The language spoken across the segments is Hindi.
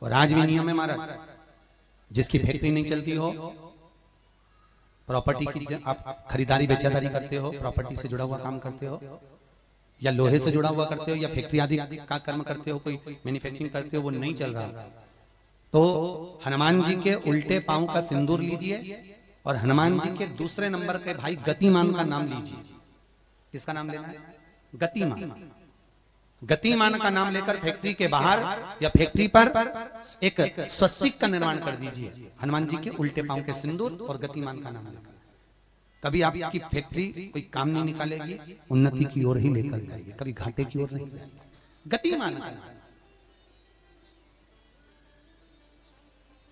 और आज भी नियम है महाराज, जिसकी फैक्ट्री नहीं चलती हो, प्रॉपर्टी की आप खरीदारी बेचादारी करते हो, प्रॉपर्टी से जुड़ा हुआ काम करते हो, या लोहे से जुड़ा हुआ करते हो, या फैक्ट्री आदि का कर्म करते हो, कोई मैन्युफैक्चरिंग करते हो, वो नहीं चल रहा, तो हनुमान जी के उल्टे पांव का सिंदूर लीजिए और हनुमान जी के दूसरे नंबर के भाई गतिमान का नाम लीजिए। किसका नाम लेना है? गतिमान। गतिमान का नाम लेकर फैक्ट्री के बाहर या फैक्ट्री पर एक स्वस्तिक का निर्माण कर दीजिए, हनुमान जी के उल्टे पांव के सिंदूर और गतिमान का नाम लेकर। कभी आपकी फैक्ट्री कोई काम नहीं निकालेगी, उन्नति की ओर ही लेकर जाएगी, कभी घाटे की ओर नहीं जाएगी। गतिमान का नाम,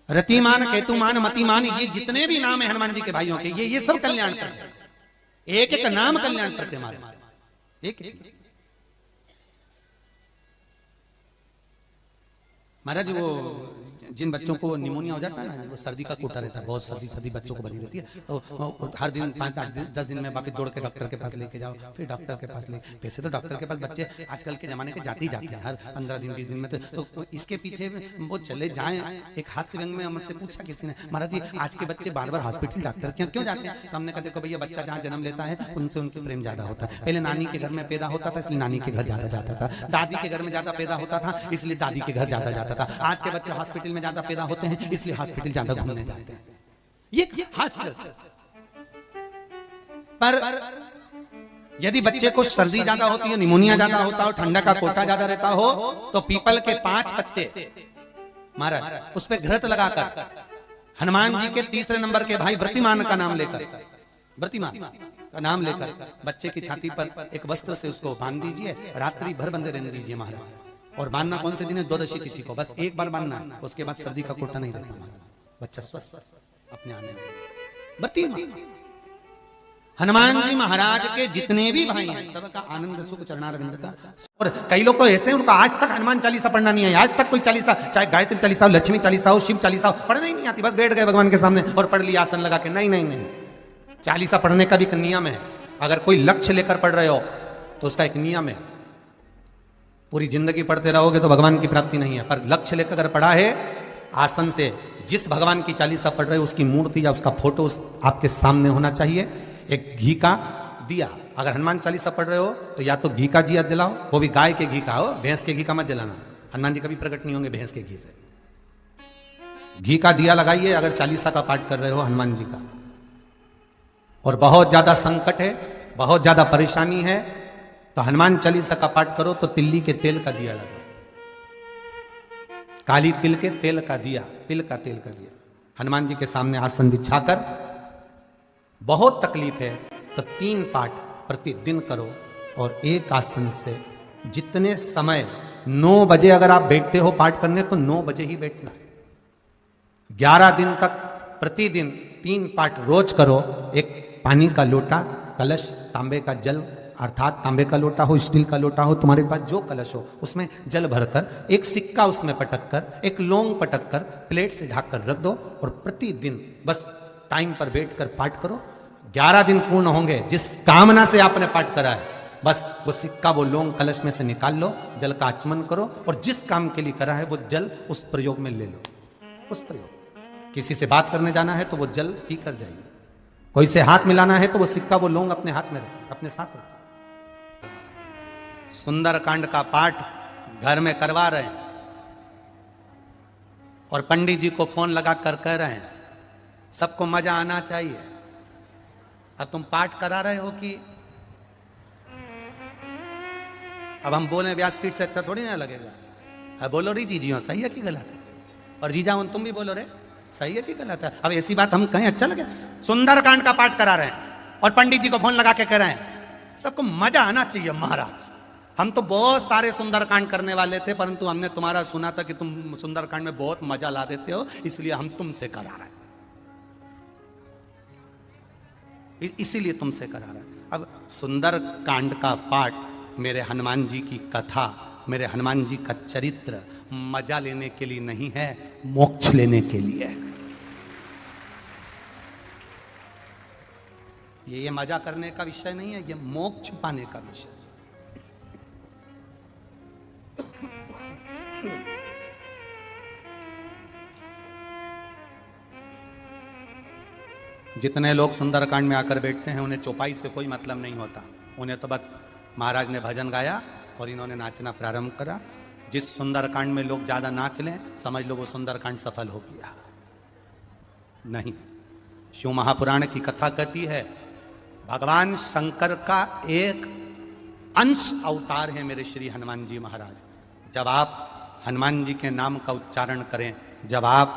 रतिमान, केतुमान, मतिमान, ये जितने भी नाम है हनुमान जी के भाइयों के, ये सब कल्याण करते हैं। एक एक नाम कल्याण करते हमारे, एक एक। महाराज वो जिन बच्चों को निमोनिया हो जाता है ना, वो सर्दी का कोटा रहता है, बहुत सर्दी सर्दी बच्चों को बनी रहती है, तो हर दिन 5-10 दिन में वापस दौड़ के डॉक्टर के पास लेके जाओ, फिर डॉक्टर के पास ले। वैसे तो डॉक्टर के पास बच्चे आजकल के जमाने के जाते ही जाते हैं, हर 15 दिन 20 दिन में, तो इसके पीछे वो चले जाएं। एक हास्य व्यंग में हमसे पूछा किसी ने, महाराज जी आज के बच्चे बार बार हॉस्पिटल डॉक्टर क्यों जाते हैं? तो हमने कहा देखो भैया, बच्चा जहाँ जन्म लेता है उनसे उनसे प्रेम ज्यादा होता है। पहले नानी के घर में पैदा होता था, इसलिए नानी के घर ज्यादा जाता था, दादी के घर में ज्यादा पैदा होता था, इसलिए दादी के घर ज्यादा जाता था। आज के बच्चे हॉस्पिटल में ज्यादा पैदा होते हैं, इसलिए हॉस्पिटल ज्यादा घूमने जाते हैं। ये हास्य। पर यदि बच्चे को सर्दी ज्यादा होती है, निमोनिया ज्यादा होता हो, ठंडा का कोटा ज्यादा रहता हो, तो पीपल के 5 पत्ते महाराज उस पर घृत लगाकर हनुमान जी के तीसरे नंबर के भाई व्रतिमान का नाम लेकर, व्रतिमान का नाम लेकर बच्चे की छाती पर एक वस्त्र से उसको बांध दीजिए, रात्रि भर बंधे रहने दीजिए महाराज। और बांधना कौन से दिन है? 12 तिथि को, बस एक बार बांधना है, उसके बाद सर्दी का कोटा नहीं रहता महाराज, बच्चा स्वस्थ अपने आने में। व्रतिमान हनुमान जी महाराज के जितने भी भाई हैं, सबका आनंद सुख चरणारविंद का। और कई लोग तो ऐसे हैं, उनको आज तक हनुमान चालीसा पढ़ना नहीं है, आज तक कोई चालीसा, चाहे गायत्री चालीसा हो, लक्ष्मी चालीसा हो, शिव चालीसा हो, पढ़ना ही नहीं आती, बस बैठ गए भगवान के सामने और पढ़ लिया आसन लगा के। नहीं नहीं नहीं, चालीसा पढ़ने का भी एक नियम है। अगर कोई लक्ष्य लेकर पढ़ रहे हो तो उसका एक नियम है। पूरी जिंदगी पढ़ते रहोगे तो भगवान की प्राप्ति नहीं है, पर लक्ष्य लेकर अगर पढ़ा है, आसन से जिस भगवान की चालीसा पढ़ रहे हो उसकी मूर्ति या उसका फोटो आपके सामने होना चाहिए। एक घी का दिया, अगर हनुमान चालीसा पढ़ रहे हो तो या तो घी का दिया जलाओ, वो भी गाय के घी का हो, भैंस के घी का मत जलाना, हनुमान जी कभी प्रकट नहीं होंगे भैंस के घी से। घी का दिया लगाइए अगर चालीसा का पाठ कर रहे हो हनुमान जी का। और बहुत ज्यादा संकट है, बहुत ज्यादा परेशानी है, तो हनुमान चालीसा का पाठ करो तो तिल्ली के तेल का दिया लगाओ, काली तिल के तेल का दिया, तिल का तेल का दिया हनुमान जी के सामने आसन बिछाकर। बहुत तकलीफ है तो 3 पाठ प्रतिदिन करो, और एक आसन से जितने समय 9 बजे अगर आप बैठते हो पाठ करने तो 9 बजे ही बैठना है। 11 दिन तक प्रतिदिन 3 पाठ रोज करो। एक पानी का लोटा, कलश, तांबे का जल, अर्थात तांबे का लोटा हो, स्टील का लोटा हो, तुम्हारे पास जो कलश हो, उसमें जल भरकर, एक सिक्का उसमें पटक कर, एक लौंग पटक कर प्लेट से ढक कर रख दो, और प्रतिदिन बस टाइम पर बैठकर पाठ करो। 11 दिन पूर्ण होंगे, जिस कामना से आपने पाठ करा है, बस वो सिक्का, वो लौंग कलश में से निकाल लो, जल का आचमन करो, और जिस काम के लिए करा है वो जल उस प्रयोग में ले लो। उस प्रयोग, किसी से बात करने जाना है तो वो जल पी कर जाइए, कोई से हाथ मिलाना है तो वो सिक्का, वो लौंग अपने हाथ में रखिए, अपने साथ रखिए। सुंदरकांड का पाठ घर में करवा रहे हैं और पंडित जी को फोन लगा कर कह रहे हैं सबको मजा आना चाहिए। अब तुम पाठ करा रहे हो कि अब हम बोले व्यासपीठ से अच्छा थोड़ी ना लगेगा। अब बोलो री जीजियो सही है कि गलत है, और जीजा तुम भी बोलो रे सही है कि गलत है। अब ऐसी बात हम कहें अच्छा लगे? सुंदरकांड का पाठ करा रहे हैं और पंडित जी को फोन लगा के कह रहे हैं सबको मजा आना चाहिए महाराज। हम तो बहुत सारे सुंदरकांड करने वाले थे, परंतु हमने तुम्हारा सुना था कि तुम सुंदरकांड में बहुत मजा ला देते हो, इसलिए हम तुमसे करा रहे हैं, इसीलिए तुमसे करा रहे हैं। अब सुंदरकांड का पाठ मेरे हनुमान जी की कथा, मेरे हनुमान जी का चरित्र मजा लेने के लिए नहीं है, मोक्ष लेने के लिए है। ये मजा करने का विषय नहीं है, ये मोक्ष पाने का विषय है। जितने लोग सुंदरकांड में आकर बैठते हैं उन्हें चौपाई से कोई मतलब नहीं होता, उन्हें तो बस महाराज ने भजन गाया और इन्होंने नाचना प्रारंभ करा। जिस सुंदरकांड में लोग ज्यादा नाच लें समझ लो वो सुंदरकांड सफल हो गया। नहीं, शिव महापुराण की कथा कहती है भगवान शंकर का एक अंश अवतार है मेरे श्री हनुमान जी महाराज। जब आप हनुमान जी के नाम का उच्चारण करें, जब आप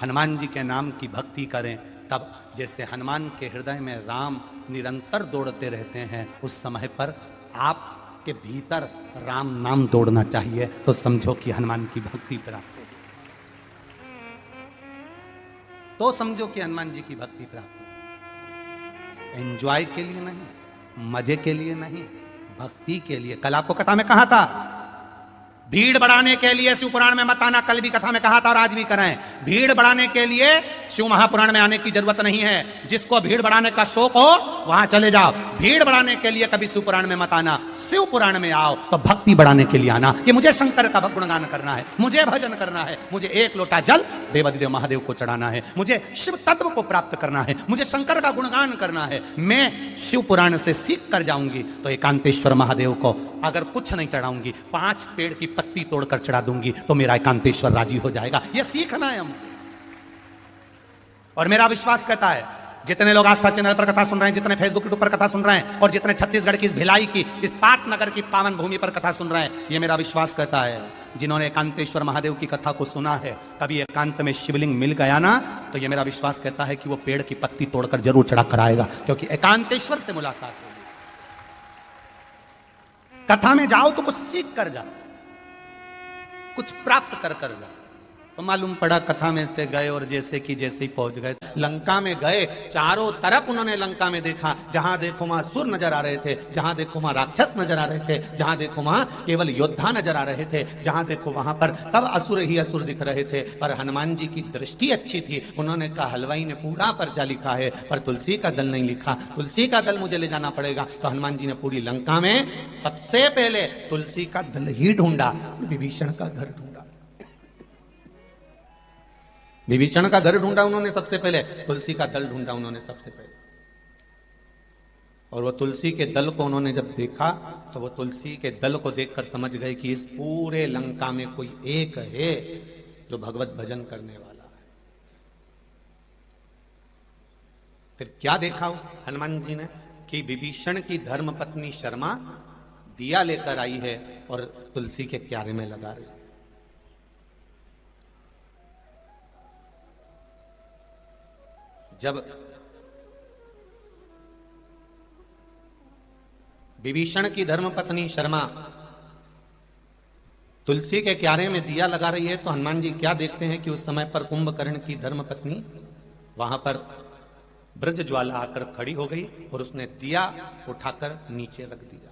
हनुमान जी के नाम की भक्ति करें, तब जैसे हनुमान के हृदय में राम निरंतर दौड़ते रहते हैं, उस समय पर आपके भीतर राम नाम दौड़ना चाहिए, तो समझो कि हनुमान की भक्ति प्राप्त होगी। तो समझो कि हनुमान जी की भक्ति प्राप्त होगी। एंजॉय के लिए नहीं, मजे के लिए नहीं, भक्ति के लिए। कल आपको कथा में कहा था भीड़ बढ़ाने के लिए शिव पुराण में मत आना, कल भी कथा में कहा था और आज भी कराएं। भीड़ बढ़ाने के लिए शिव महापुराण में आने की जरूरत नहीं है। जिसको भीड़ बढ़ाने का शौक हो वहां चले जाओ। भीड़ बढ़ाने के लिए कभी शिव पुराण में मत आना, शिव पुराण में आओ तो भक्ति बढ़ाने के लिए आना कि मुझे शंकर का गुणगान करना है, मुझे भजन करना है, मुझे एक लोटा जल देवादिदेव महादेव को चढ़ाना है, मुझे शिव तत्व को प्राप्त करना है, मुझे शंकर का गुणगान करना है। मैं शिव पुराण से सीख कर जाऊंगी तो एकांतेश्वर महादेव को अगर कुछ नहीं चढ़ाऊंगी, 5 पेड़ की पत्ती तोड़कर चढ़ा दूंगी तो मेरा एकांतेश्वर राजी हो जाएगा। यह सीखना है हम। और मेरा विश्वास कहता है जितने लोग आस्था चैनल पर कथा सुन रहे हैं, जितने फेसबुक यूट्यूब पर कथा सुन रहे हैं और जितने छत्तीसगढ़ की इस भिलाई की, इस पाटनगर की पावन भूमि पर कथा सुन रहे हैं, ये मेरा विश्वास कहता है जिन्होंने एकांतेश्वर महादेव की कथा को सुना है, कभी एकांत में शिवलिंग मिल गया ना, तो ये मेरा विश्वास कहता है कि वो पेड़ की पत्ती तोड़कर जरूर चढ़ा कर आएगा, क्योंकि एकांतेश्वर से मुलाकात होगी। कथा में जाओ तो कुछ सीख कर जाओ, कुछ प्राप्त कर कर जाओ। तो मालूम पड़ा कथा में से गए और जैसे कि जैसे ही पहुंच गए लंका में गए, चारों तरफ उन्होंने लंका में देखा, जहां देखो वहां सुर नजर आ रहे थे, जहां देखो वहां राक्षस नजर आ रहे थे, जहां देखो वहां केवल योद्धा नजर आ रहे थे, जहां देखो वहां पर सब असुर ही असुर दिख रहे थे। पर हनुमान जी की दृष्टि अच्छी थी। उन्होंने कहा हलवाई ने पूरा पर्चा लिखा है पर तुलसी का दल नहीं लिखा, तुलसी का दल मुझे ले जाना पड़ेगा। तो हनुमान जी ने पूरी लंका में सबसे पहले तुलसी का दल ही ढूंढा, विभीषण का घर ढूंढा, विभीषण का घर ढूंढा उन्होंने सबसे पहले, तुलसी का दल ढूंढा उन्होंने सबसे पहले। और वो तुलसी के दल को उन्होंने जब देखा तो वो तुलसी के दल को देखकर समझ गए कि इस पूरे लंका में कोई एक है जो भगवत भजन करने वाला है। फिर क्या देखा हनुमान जी ने कि विभीषण की धर्म पत्नी शर्मा दिया लेकर आई है और तुलसी के क्यारे में लगा रही है। जब विभीषण की धर्मपत्नी शर्मा तुलसी के क्यारे में दिया लगा रही है तो हनुमान जी क्या देखते हैं कि उस समय पर कुंभकर्ण की धर्मपत्नी वहां पर ब्रज ज्वाला आकर खड़ी हो गई और उसने दिया उठाकर नीचे रख दिया।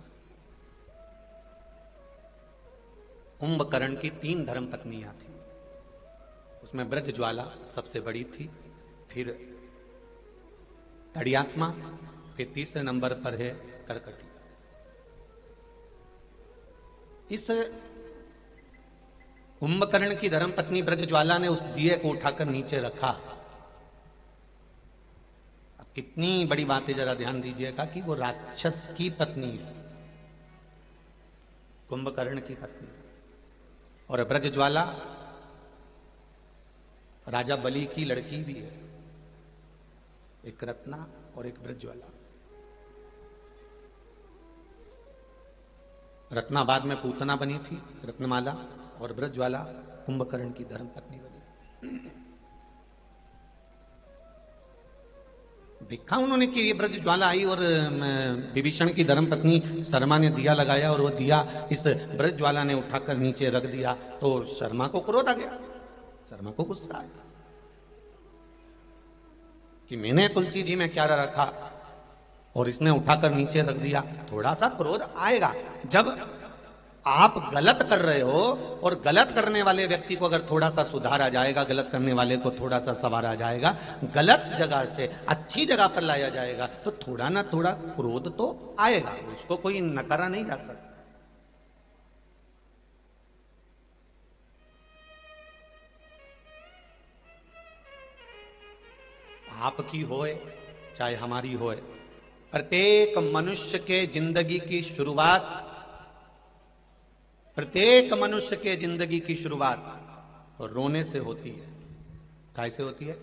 कुंभकर्ण की 3 धर्मपत्नियां थी, उसमें ब्रज ज्वाला सबसे बड़ी थी, फिर तड़ियात्मा, फिर तीसरे नंबर पर है करकटी। इस कुंभकर्ण की धर्मपत्नी ब्रजज्वाला ने उस दिए को उठाकर नीचे रखा। अब कितनी बड़ी बात है, जरा ध्यान दीजिएगा कि वो राक्षस की पत्नी है, कुंभकर्ण की पत्नी, और ब्रजज्वाला राजा बलि की लड़की भी है, एक रत्ना और एक ब्रजज्वाला। रत्ना बाद में पूतना बनी थी, रत्नमाला, और ब्रजज्वाला कुंभकर्ण की धर्मपत्नी बनी। देखा उन्होंने कि ये ब्रजज्वाला आई और विभीषण की धर्मपत्नी शर्मा ने दिया लगाया और वो दिया इस ब्रजज्वाला ने उठाकर नीचे रख दिया, तो शर्मा को क्रोध आ गया, शर्मा को गुस्सा आया कि मैंने तुलसी जी में क्या रखा और इसने उठाकर नीचे रख दिया। थोड़ा सा क्रोध आएगा जब आप गलत कर रहे हो और गलत करने वाले व्यक्ति को अगर थोड़ा सा सुधारा जाएगा, गलत करने वाले को थोड़ा सा संवारा जाएगा, गलत जगह से अच्छी जगह पर लाया जाएगा, तो थोड़ा ना थोड़ा क्रोध तो आएगा, उसको कोई नकारा नहीं जा सकता। आपकी होए चाहे हमारी होए, प्रत्येक मनुष्य के जिंदगी की शुरुआत, प्रत्येक मनुष्य के जिंदगी की शुरुआत रोने से होती है। कैसे होती है?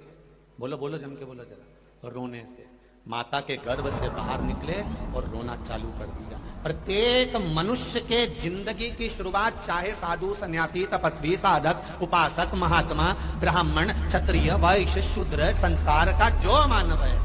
बोलो बोलो, जम के बोलो जरा। रोने से। माता के गर्भ से बाहर निकले और रोना चालू कर दिया। प्रत्येक मनुष्य के जिंदगी की शुरुआत, चाहे साधु, सन्यासी, तपस्वी, साधक, उपासक, महात्मा, ब्राह्मण, क्षत्रिय, वैश्य, शूद्र, संसार का जो मानव है,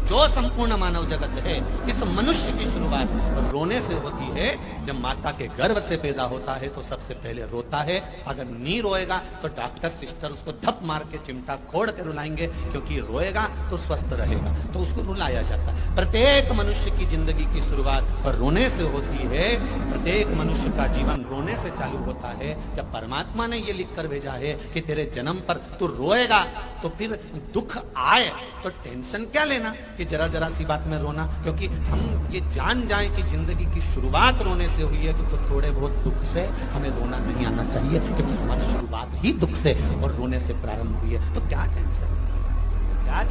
जो संपूर्ण मानव जगत है, इस मनुष्य की शुरुआत रोने से होती है। जब माता के गर्भ से पैदा होता है तो सबसे पहले रोता है। अगर नहीं रोएगा तो डॉक्टर सिस्टर उसको धप मार के चिमटा खोड़ के रुलाएंगे, क्योंकि रोएगा तो स्वस्थ रहेगा, तो उसको रुलाया जाता है। प्रत्येक मनुष्य की जिंदगी की शुरुआत रोने से होती है। प्रत्येक मनुष्य का जीवन रोने से चालू होता है। जब परमात्मा ने ये लिख कर भेजा है कि तेरे जन्म पर तू रोएगा, तो फिर दुख आए तो टेंशन क्या लेना कि जरा जरा सी बात में रोना, क्योंकि हम ये जान जाए कि जिंदगी की शुरुआत रोने से हुई है, तो थोड़े बहुत दुख से हमें रोना नहीं आना चाहिए, क्योंकि हमारी शुरुआत ही दुख से और रोने से प्रारंभ हुई है। तो क्या टेंशन, क्या